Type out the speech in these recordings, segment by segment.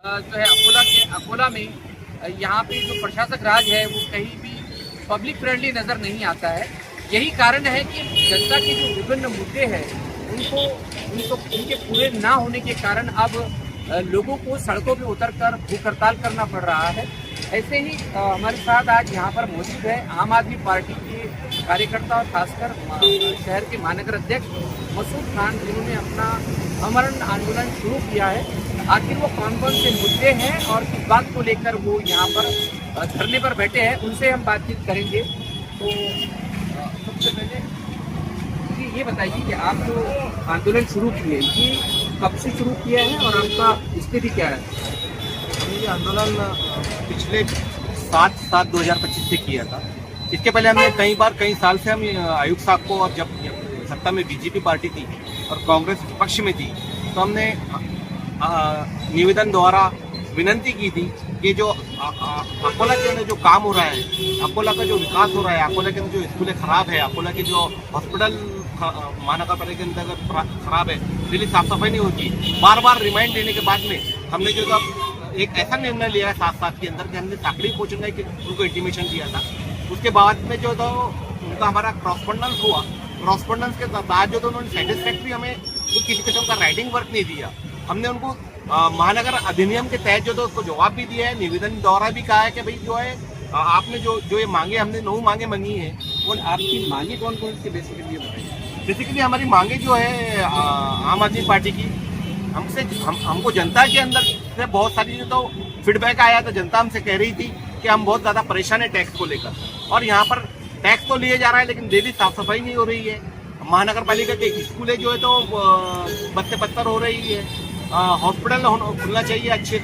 जो है अकोला में यहाँ पे जो प्रशासक राज है वो कहीं भी पब्लिक फ्रेंडली नज़र नहीं आता है। यही कारण है कि जनता के जो विभिन्न मुद्दे हैं उनके पूरे ना होने के कारण अब लोगों को सड़कों पे उतरकर भूख हड़ताल करना पड़ रहा है। ऐसे ही हमारे साथ आज यहाँ पर मौजूद है आम आदमी पार्टी के कार्यकर्ता और खासकर शहर के महानगर अध्यक्ष मसूद खान, जिन्होंने अपना अमरण आंदोलन शुरू किया है। आखिर वो कौन कौन से मुद्दे हैं और किस बात को लेकर वो यहाँ पर धरने पर बैठे हैं, उनसे हम बातचीत करेंगे। तो सबसे पहले जी ये बताइए कि आप जो आंदोलन शुरू किए ये कब से शुरू किया है और आपका स्थिति क्या है? हमने ये आंदोलन पिछले 7/7/2025 से किया था। इसके पहले हमने कई साल से हम आयुक्त साहब को, और जब सत्ता में बीजेपी पार्टी थी और कांग्रेस विपक्ष में थी, तो हमने निवेदन द्वारा विनंती की थी कि जो अकोला के अंदर जो काम हो रहा है, अकोला का जो विकास हो रहा है, अकोला के अंदर जो स्कूलें खराब है, अकोला के जो हॉस्पिटल महानगर पालिका के अंतर्गत खराब है, डेली साफ सफाई नहीं होती। बार बार रिमाइंड देने के बाद में हमने जो एक ऐसा निर्णय लिया है 7/7 के अंदर कि हमने ताकड़ी पहुंचने की उनको इंटीमेशन दिया था। उसके बाद में जो तो उनका हमारा क्रॉसपॉन्डेंस हुआ, क्रॉसपॉन्डेंस के बाद जो तो उन्होंने सेटिस्फैक्ट्री हमें किसी किस्म का राइटिंग वर्क नहीं दिया। हमने उनको महानगर अधिनियम के तहत जो तो उसको जवाब भी दिया है, निवेदन द्वारा भी कहा है कि भाई जो है आपने जो ये मांगे, हमने 9 मांगे मांगी है। और आपकी मांगे कौन कौन सी बेसिकली बताइए? बेसिकली हमारी मांगे जो है आम आदमी पार्टी की, हमको जनता के अंदर से बहुत सारी जो तो फीडबैक आया था। जनता हमसे कह रही थी कि हम बहुत ज़्यादा परेशान है टैक्स को लेकर, और यहाँ पर टैक्स तो लिए जा रहा है लेकिन डेली साफ सफाई नहीं हो रही है। महानगर पालिका के स्कूलें जो है तो बदसे बदतर हो रही है। हॉस्पिटल खुलना चाहिए अच्छे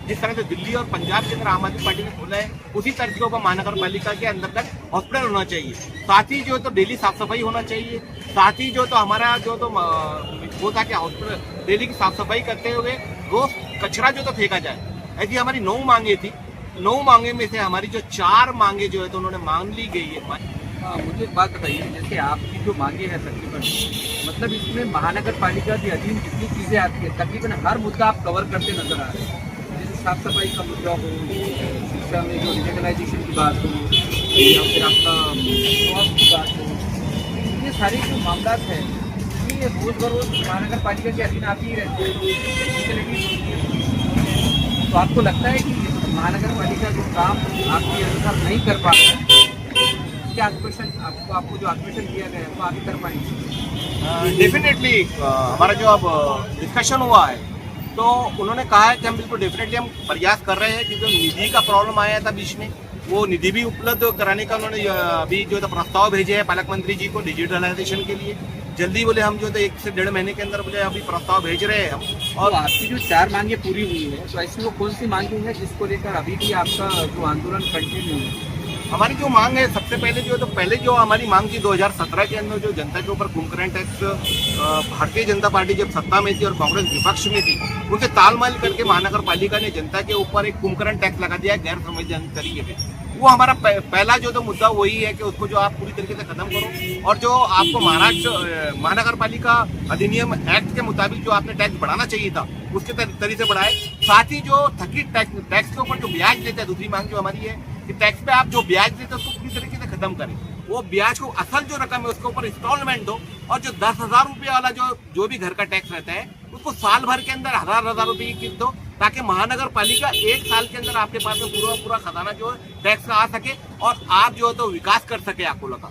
जिस तरह से दिल्ली और पंजाब के अंदर आम आदमी पार्टी ने खोला है, उसी तरीके का महानगर पालिका के अंदर तक हॉस्पिटल होना चाहिए। साथ ही जो तो डेली साफ सफाई होना चाहिए। साथ ही जो तो हमारा जो तो वो था कि हॉस्पिटल डेली की साफ सफाई करते हुए रोज कचरा जो तो फेंका जाए। ऐसी हमारी 9 मांगे थी। 9 मांगे में से हमारी जो 4 मांगे जो है तो उन्होंने मांग ली गई है। मुझे एक बात बताइए, जैसे आपकी जो मांगे हैं तकरीबन, मतलब इसमें महानगर पालिका के अधीन जितनी चीज़ें आती है तकरीबन हर मुद्दा आप कवर करते नजर आ रहे हैं। जैसे साफ सफाई का मुद्दा हो, शिक्षा में जो डिजिटलाइजेशन की बात हो, या फिर आपका स्वास्थ्य की बात हो, ये सारी जो मामला है ये रोज बरोज महानगर पालिका के अधीन आती ही रहती है। तो आपको लगता है कि महानगर पालिका जो काम आपके अनुसार नहीं कर पा रहा है, आपको जो आश्वासन दिया गया है वो आगे कर पाएंगे? डेफिनेटली हमारा जो अब डिस्कशन हुआ है तो उन्होंने कहा है कि हम बिल्कुल डेफिनेटली हम प्रयास कर रहे हैं, क्योंकि निधि का प्रॉब्लम आया था बीच में, वो निधि भी उपलब्ध कराने का उन्होंने अभी जो तो प्रस्ताव भेजे हैं पालक मंत्री जी को डिजिटलाइजेशन के लिए। जल्दी बोले हम जो तो 1 से 1.5 महीने के अंदर बोले अभी प्रस्ताव भेज रहे हैं हम। और आपकी जो 4 मांगे पूरी हुई है तो ऐसी वो कौन सी मांगे हैं जिसको लेकर अभी भी आपका जो आंदोलन कंटिन्यू है? हमारी जो मांग है, सबसे पहले जो है तो पहले जो हमारी मांग थी 2017 के अंदर जो जनता के ऊपर कुमकरण टैक्स भारतीय जनता पार्टी जब सत्ता में थी और कांग्रेस विपक्ष में थी, उनसे तालमेल करके महानगर पालिका ने जनता के ऊपर एक कुमकरण टैक्स लगा दिया है गैर संवैधानिक तरीके से। वो हमारा पहला जो तो मुद्दा वही है कि उसको जो आप पूरी तरीके से खत्म करो, और जो आपको महाराष्ट्र महानगर पालिका अधिनियम एक्ट के मुताबिक जो आपने टैक्स बढ़ाना चाहिए था उसके तरीके से बढ़ाए। साथ ही जो थकित टैक्स के ऊपर जो ब्याज देते हैं, दूसरी मांग जो हमारी है कि टैक्स पे आप जो ब्याज देते हैं उसको पूरी तरीके से खत्म करें। वो ब्याज को असल जो रकम है उसके ऊपर इंस्टॉलमेंट दो, और जो 10,000 रुपये वाला जो भी घर का टैक्स रहता है उसको साल भर के अंदर हजार रुपये की किस्त दो, ताकि महानगर पालिका 1 साल के अंदर आपके पास में पूरा खजाना जो है टैक्स का आ सके और आप जो है तो विकास कर सके अकोला का।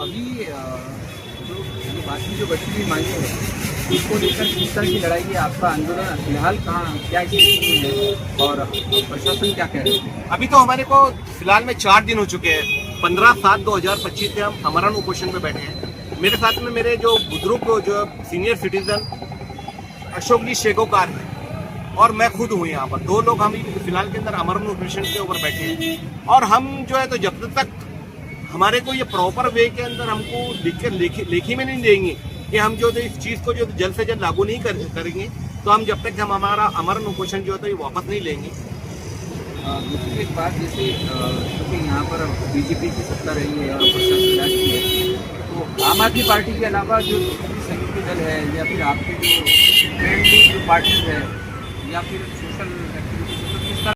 अभी जो बाकी जो बची हुई मांगे हैं इसको लेकर किस तरह की लड़ाई है? आपका आंदोलन फिलहाल कहाँ क्या स्थिति में है और प्रशासन क्या कह रहे हैं? अभी तो हमारे को फिलहाल में 4 दिन हो चुके हैं। 15/7/2025 से हम अमरण उपोषण पे बैठे हैं। मेरे साथ में मेरे जो बुजुर्ग जो सीनियर सिटीजन अशोक जी शेखोकार हैं और मैं खुद हूँ यहाँ पर। 2 लोग हम फिलहाल के अंदर अमरण उपोषण के ऊपर बैठे हैं, और हम जो है तो जब तक हमारे को ये प्रॉपर वे के अंदर हमको लेखी में नहीं देंगे कि हम जो तो इस चीज़ को जो जल्द से जल्द लागू नहीं करेंगे, तो हम जब तक हम हमारा अमरण उपोषण जो है तो ये वापस नहीं लेंगे। दूसरी एक बात, जैसे क्योंकि यहाँ पर बीजेपी की सत्ता रही है और प्रशासन राज की है, तो आम आदमी पार्टी के अलावा जो विरोधी दल है या फिर आपके जो फ्रेंडली जो पार्टी है या फिर सोशल